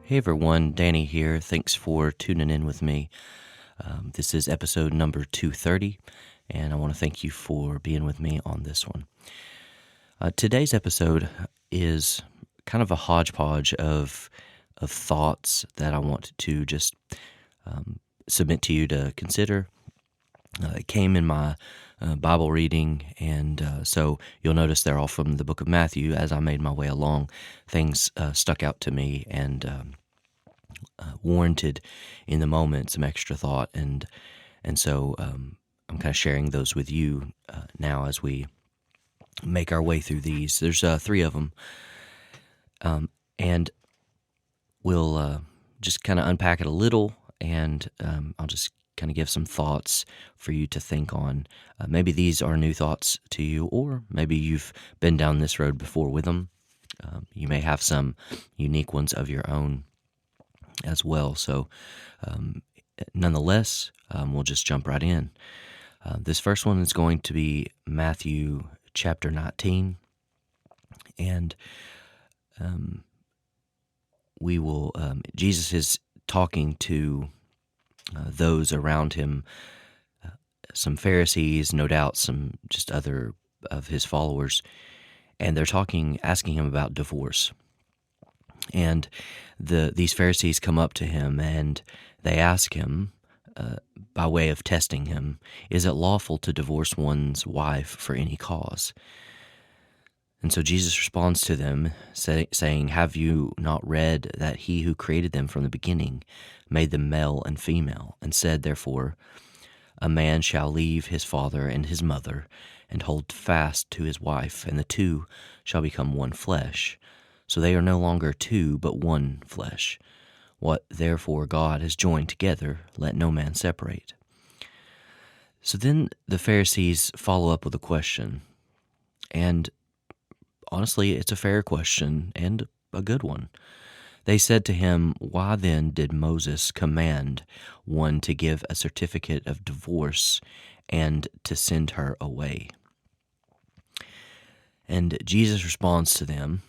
Hey everyone, Danny here. Thanks for tuning in with me. This is episode number 230, and I want to thank you for being with me on this one. Today's episode is kind of a hodgepodge of thoughts that I want to just submit to you to consider. It came in my Bible reading, and so you'll notice they're all from the book of Matthew. As I made my way along, things stuck out to me and warranted in the moment some extra thought, and so I'm kind of sharing those with you now as we make our way through these. There's three of them, and we'll just kind of unpack it a little, and I'll just kind of give some thoughts for you to think on. Maybe these are new thoughts to you, or maybe you've been down this road before with them. You may have some unique ones of your own as well. So nonetheless, we'll just jump right in. This first one is going to be Matthew chapter 19, and we will, Jesus is talking to those around him, some Pharisees, no doubt some just other of his followers, and they're asking him about divorce. And these Pharisees come up to him and they ask him, by way of testing him, is it lawful to divorce one's wife for any cause? And so Jesus responds to them, saying, have you not read that he who created them from the beginning made them male and female, and said, therefore, a man shall leave his father and his mother, and hold fast to his wife, and the two shall become one flesh. So they are no longer two, but one flesh. What therefore God has joined together, let no man separate. So then the Pharisees follow up with a question, and honestly, it's a fair question and a good one. They said to him, why then did Moses command one to give a certificate of divorce and to send her away? And Jesus responds to them.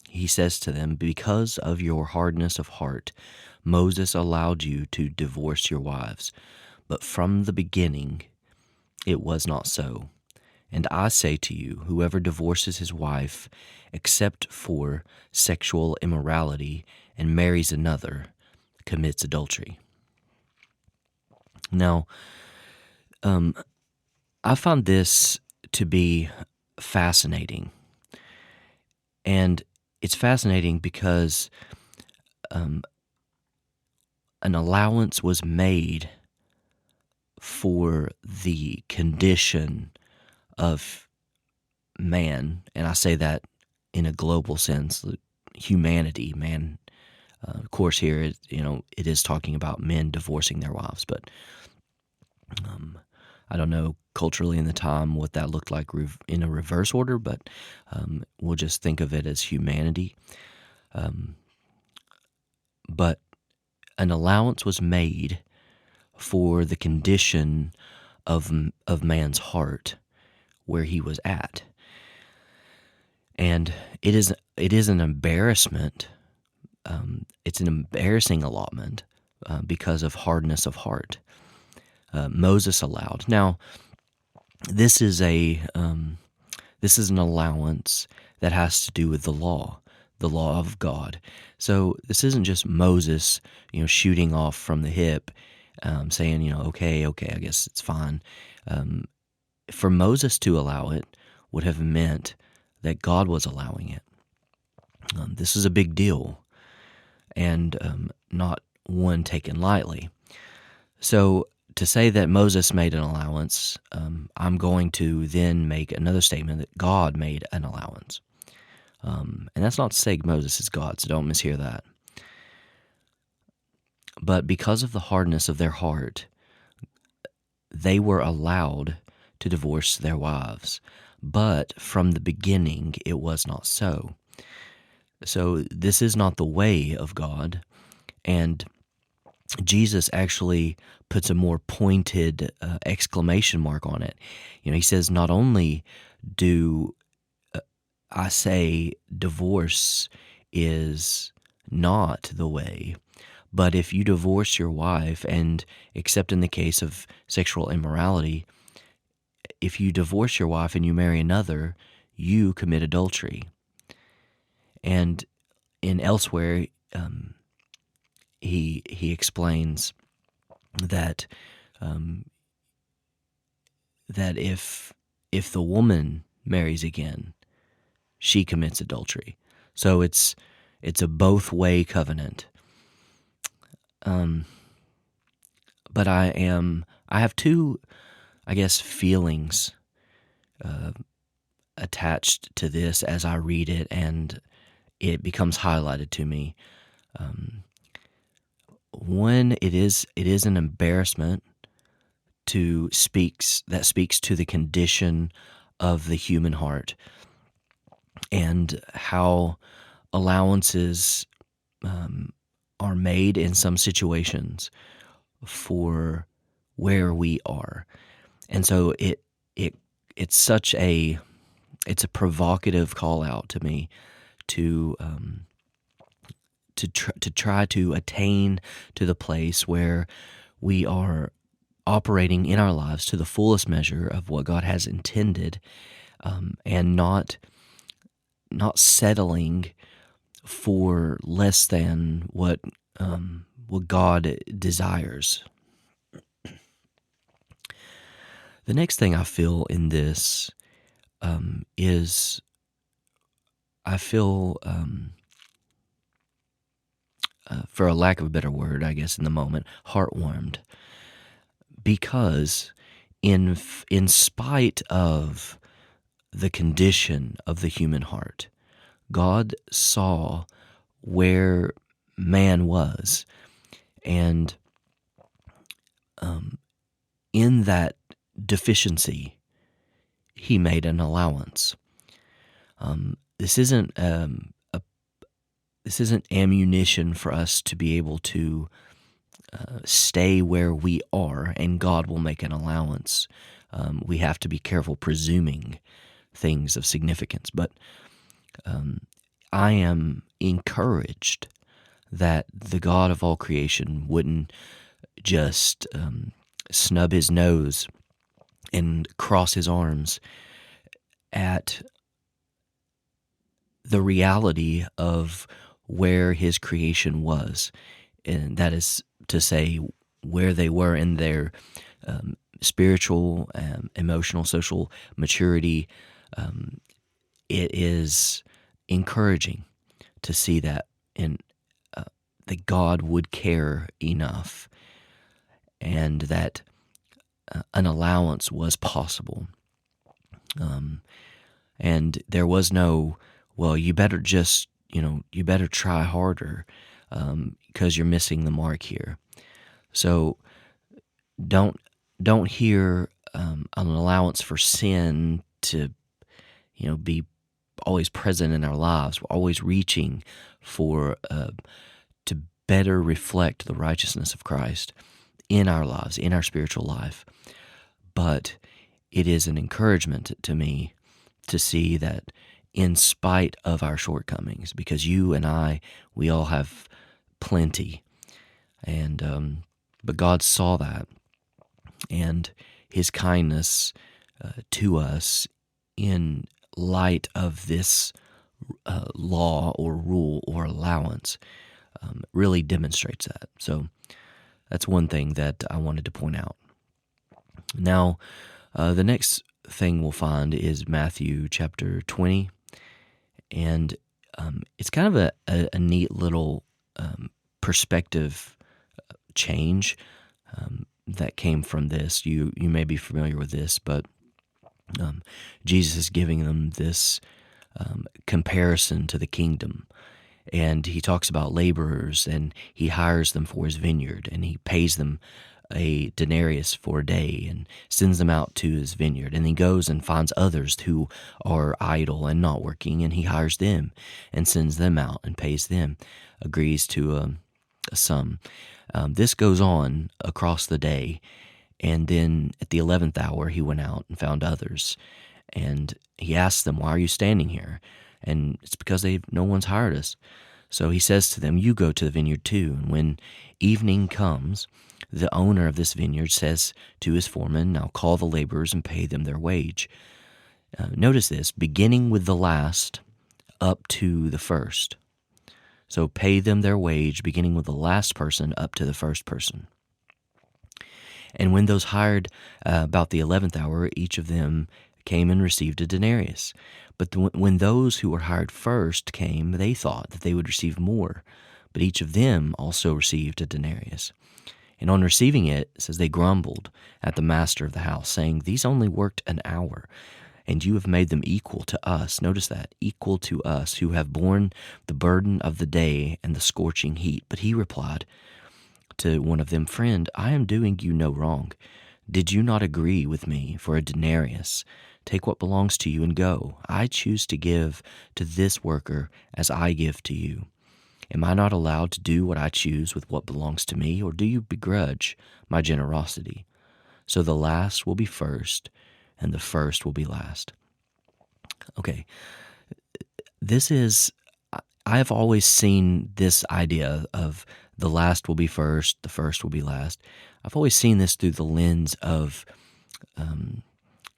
He says to them, because of your hardness of heart, Moses allowed you to divorce your wives, but from the beginning it was not so. And I say to you, whoever divorces his wife, except for sexual immorality, and marries another, commits adultery. Now, I found this to be fascinating. And it's fascinating because an allowance was made for the condition of man, and I say that in a global sense, humanity, man. Of course, here it is talking about men divorcing their wives, but I don't know culturally in the time what that looked like in a reverse order, but we'll just think of it as humanity. But an allowance was made for the condition of man's heart, where he was at. And it is an embarrassment. It's an embarrassing allotment because of hardness of heart. Moses allowed. Now, this is an allowance that has to do with the law of God. So this isn't just Moses, shooting off from the hip, saying, okay, I guess it's fine. For Moses to allow it would have meant that God was allowing it. This is a big deal, and not one taken lightly. So to say that Moses made an allowance, I'm going to then make another statement that God made an allowance. And that's not to say Moses is God, so don't mishear that. But because of the hardness of their heart, they were allowed to divorce their wives. But from the beginning, it was not so. So this is not the way of God. And Jesus actually puts a more pointed exclamation mark on it. He says, not only do I say divorce is not the way. But if you divorce your wife, and except in the case of sexual immorality, if you divorce your wife and you marry another, you commit adultery. And in elsewhere, he explains that that if the woman marries again, she commits adultery. So it's a both way covenant. But I have two, I guess, feelings attached to this as I read it, and it becomes highlighted to me. One, it is an embarrassment that speaks to the condition of the human heart, and how allowances are made in some situations for where we are. And so it's such a provocative call out to me to try to attain to the place where we are operating in our lives to the fullest measure of what God has intended, and not settling for less than what God desires. The next thing I feel in this is I feel, for a lack of a better word, I guess, in the moment, heartwarmed, because in spite of the condition of the human heart, God saw where man was, and in that deficiency, he made an allowance. This isn't ammunition for us to be able to stay where we are, and God will make an allowance. We have to be careful presuming things of significance, but I am encouraged that the God of all creation wouldn't just snub his nose and cross his arms at the reality of where his creation was, and that is to say, where they were in their spiritual, emotional, social maturity. It is encouraging to see that that God would care enough, and that an allowance was possible. And there was no, well, you better try harder because you're missing the mark here. So don't hear an allowance for sin to be always present in our lives. We're always reaching for to better reflect the righteousness of Christ in our lives, in our spiritual life. But it is an encouragement to me to see that in spite of our shortcomings, because you and I, we all have plenty, and but God saw that, and his kindness to us in light of this law or rule or allowance really demonstrates that. So that's one thing that I wanted to point out. Now, the next thing we'll find is Matthew chapter 20, and it's kind of a neat little perspective change that came from this. You may be familiar with this, but Jesus is giving them this comparison to the kingdom. And he talks about laborers, and he hires them for his vineyard, and he pays them a denarius for a day and sends them out to his vineyard. And he goes and finds others who are idle and not working, and he hires them and sends them out and pays them, agrees to a sum. This goes on across the day, and then at the 11th hour he went out and found others, and he asked them, "Why are you standing here?" And it's because no one's hired us. So he says to them, "You go to the vineyard too." And when evening comes, the owner of this vineyard says to his foreman, "Now call the laborers and pay them their wage." Notice this, beginning with the last up to the first. So pay them their wage, beginning with the last person up to the first person. And when those hired about the 11th hour, each of them came and received a denarius. But when those who were hired first came, they thought that they would receive more. But each of them also received a denarius. And on receiving it, it says they grumbled at the master of the house, saying, "These only worked an hour, and you have made them equal to us." Notice that, equal to us, who have borne the burden of the day and the scorching heat. But he replied to one of them, "Friend, I am doing you no wrong. Did you not agree with me for a denarius? Take what belongs to you and go. I choose to give to this worker as I give to you. Am I not allowed to do what I choose with what belongs to me, or do you begrudge my generosity? So the last will be first, and the first will be last." Okay, I've always seen this idea of the last will be first, the first will be last. I've always seen this through the lens of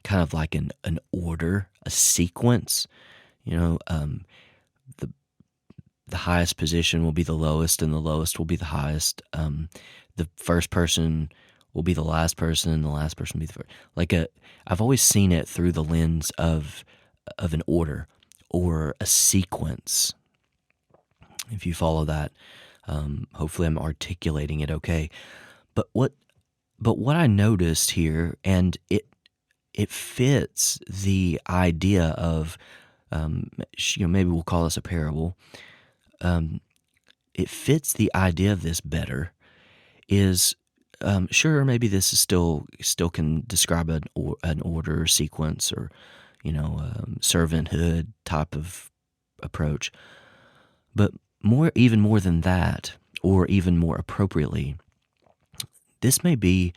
kind of like an order, a sequence. The highest position will be the lowest, and the lowest will be the highest. The first person will be the last person, and the last person will be the first. I've always seen it through the lens of an order or a sequence. If you follow that, hopefully I'm articulating it okay. But what I noticed here, and it fits the idea of, maybe we'll call this a parable. It fits the idea of this better. Is sure, maybe this is still can describe an order or sequence, or servanthood type of approach. But even more than that, or even more appropriately, this may be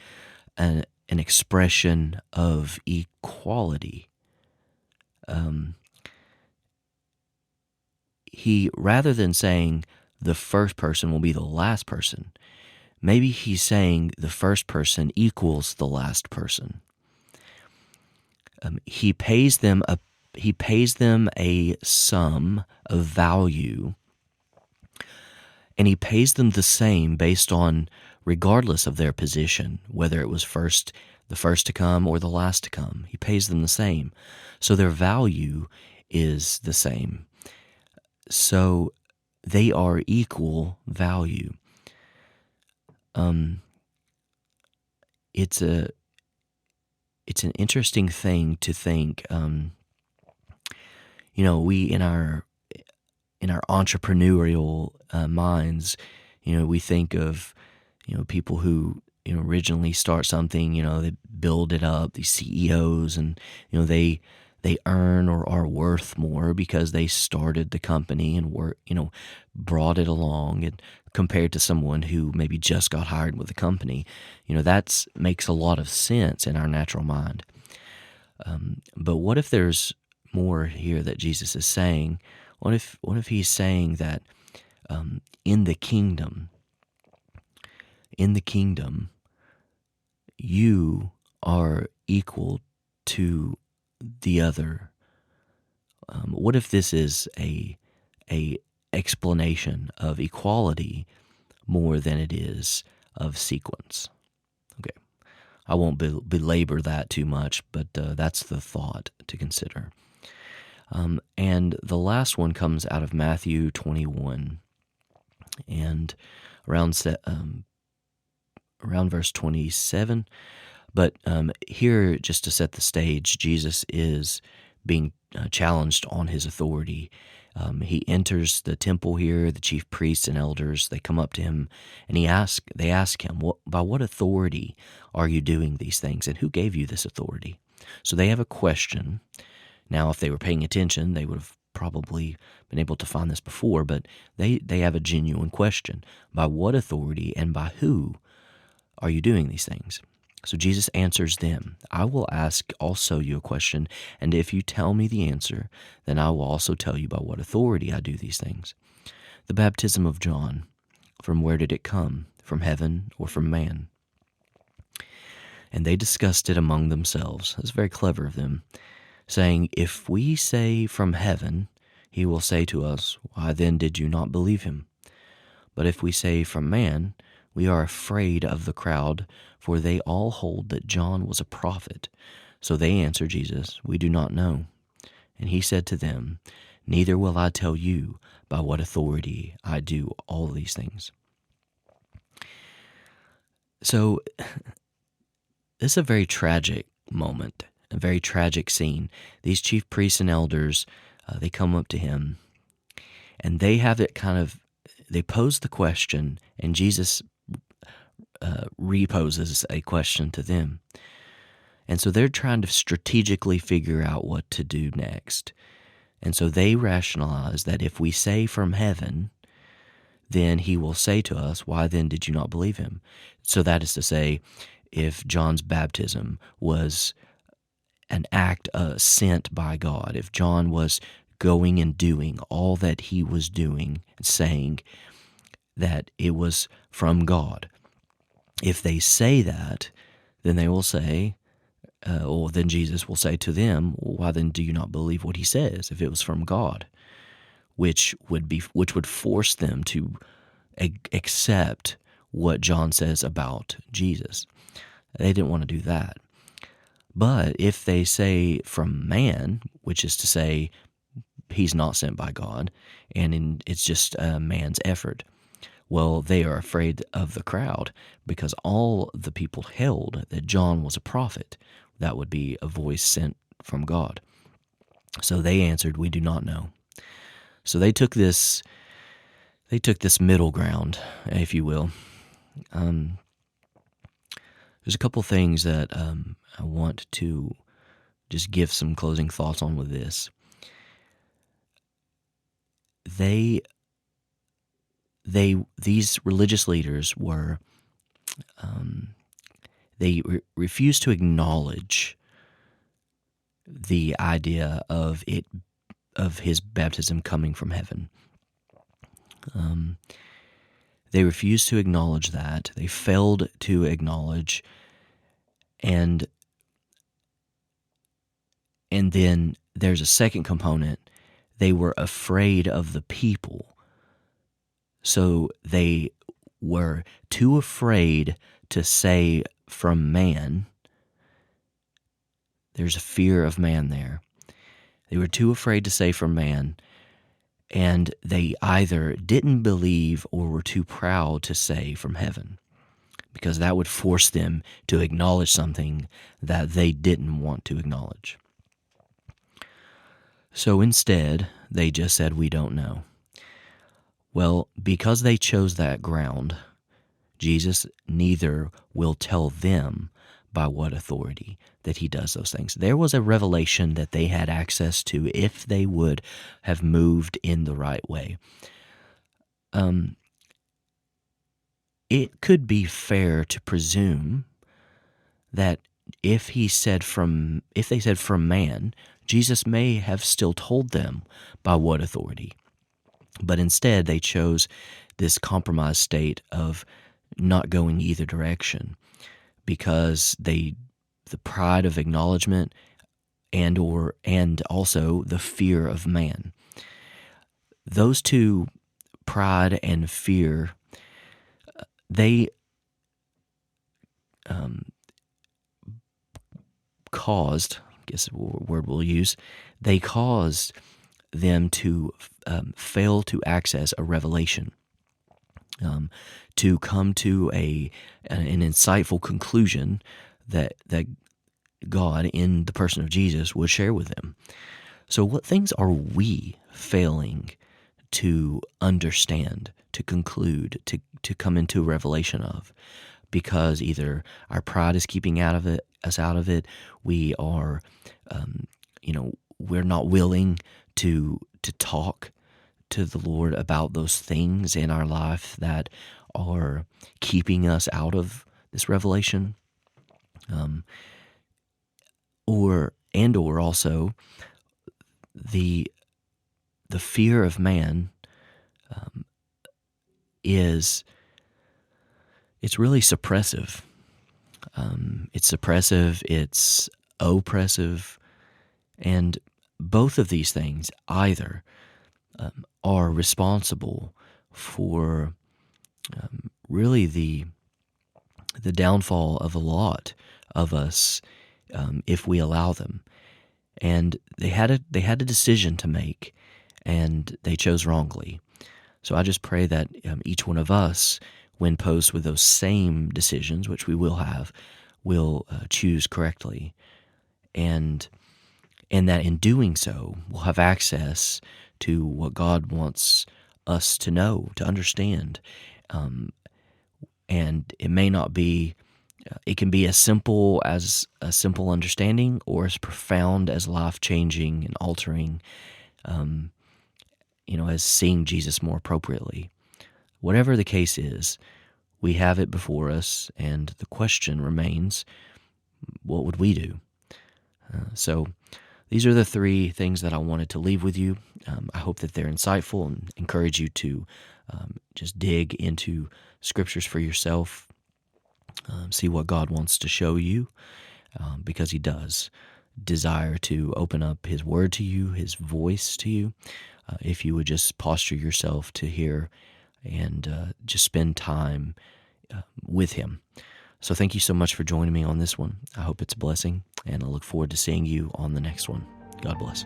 an expression of equality. He, rather than saying the first person will be the last person, maybe he's saying the first person equals the last person. He pays them a sum of value, and he pays them the same based on, regardless of their position, whether it was the first to come or the last to come. He pays them the same. So their value is the same. So they are equal value. It's an interesting thing to think. We in our entrepreneurial minds, we think of people who originally start something. They build it up. These CEOs, and they earn or are worth more because they started the company and brought it along, and compared to someone who maybe just got hired with the company. That makes a lot of sense in our natural mind. But what if there's more here that Jesus is saying? What if he's saying that in the kingdom, you are equal to the other? What if this is a explanation of equality more than it is of sequence? Okay, I won't belabor that too much, but that's the thought to consider. And the last one comes out of Matthew 21, and around verse 27. But here, just to set the stage, Jesus is being challenged on his authority. He enters the temple here. The chief priests and elders, they come up to him, and they ask him, "By what authority are you doing these things, and who gave you this authority?" So they have a question. Now, if they were paying attention, they would have probably been able to find this before, but they have a genuine question. By what authority and by who are you doing these things? So Jesus answers them, "I will ask also you a question, and if you tell me the answer, then I will also tell you by what authority I do these things. the baptism of John, from where did it come? From heaven or from man? And they discussed it among themselves. It's very clever of them, saying, if we say from heaven, he will say to us, why then did you not believe him? But if we say from man, we are afraid of the crowd, for they all hold that John was a prophet. So they answered Jesus, we do not know. And he said to them, neither will I tell you by what authority I do all these things. So this is a very tragic moment, a very tragic scene. These chief priests and elders, they come up to him, and they have it they pose the question, and Jesus reposes a question to them. And so they're trying to strategically figure out what to do next. And so they rationalize that if we say from heaven, then he will say to us, why then did you not believe him? So that is to say, if John's baptism was an act sent by God, if John was going and doing all that he was doing, saying that it was from God, if they say that, then they will say, or then Jesus will say to them, why then do you not believe what he says if it was from God? Which would force them to accept what John says about Jesus. They didn't want to do that. But if they say from man, which is to say he's not sent by God, and it's just a man's effort, well, they are afraid of the crowd because all the people held that John was a prophet. That would be a voice sent from God. So they answered, we do not know. So they took this middle ground, if you will. There's a couple things that I want to just give some closing thoughts on with this. These religious leaders were they refused to acknowledge the idea of his baptism coming from heaven. They refused to acknowledge that. They failed to acknowledge, and then there's a second component. They were afraid of the people. So they were too afraid to say from man. There's a fear of man there. They were too afraid to say from man, and they either didn't believe or were too proud to say from heaven, because that would force them to acknowledge something that they didn't want to acknowledge. So instead, they just said, we don't know. Well, because they chose that ground, Jesus neither will tell them by what authority that he does those things. There was a revelation that they had access to if they would have moved in the right way. It could be fair to presume that if they said from man, Jesus may have still told them by what authority. But instead, they chose this compromised state of not going either direction because the pride of acknowledgement and also the fear of man. Those two, pride and fear, they caused, I guess the word we'll use, they caused them to fail to access a revelation, to come to an insightful conclusion that God, in the person of Jesus, would share with them. So what things are we failing to understand, to conclude, to come into a revelation of? Because either our pride is keeping us out of it, we are, we're not willing to talk to the Lord about those things in our life that are keeping us out of this revelation, or also the fear of man is it's really suppressive. It's suppressive, it's oppressive, and both of these things either are responsible for really the downfall of a lot of us if we allow them. And they had a decision to make, and they chose wrongly. So I just pray that each one of us, when posed with those same decisions, which we will have, will choose correctly, and that in doing so, we'll have access to what God wants us to know, to understand. And it may not be, it can be as simple as a simple understanding, or as profound as life changing and altering, as seeing Jesus more appropriately. Whatever the case is, we have it before us, and the question remains, what would we do? So these are the three things that I wanted to leave with you. I hope that they're insightful and encourage you to just dig into scriptures for yourself, see what God wants to show you, because He does desire to open up His word to you, His voice to you, if you would just posture yourself to hear and just spend time with Him. So thank you so much for joining me on this one. I hope it's a blessing, and I look forward to seeing you on the next one. God bless.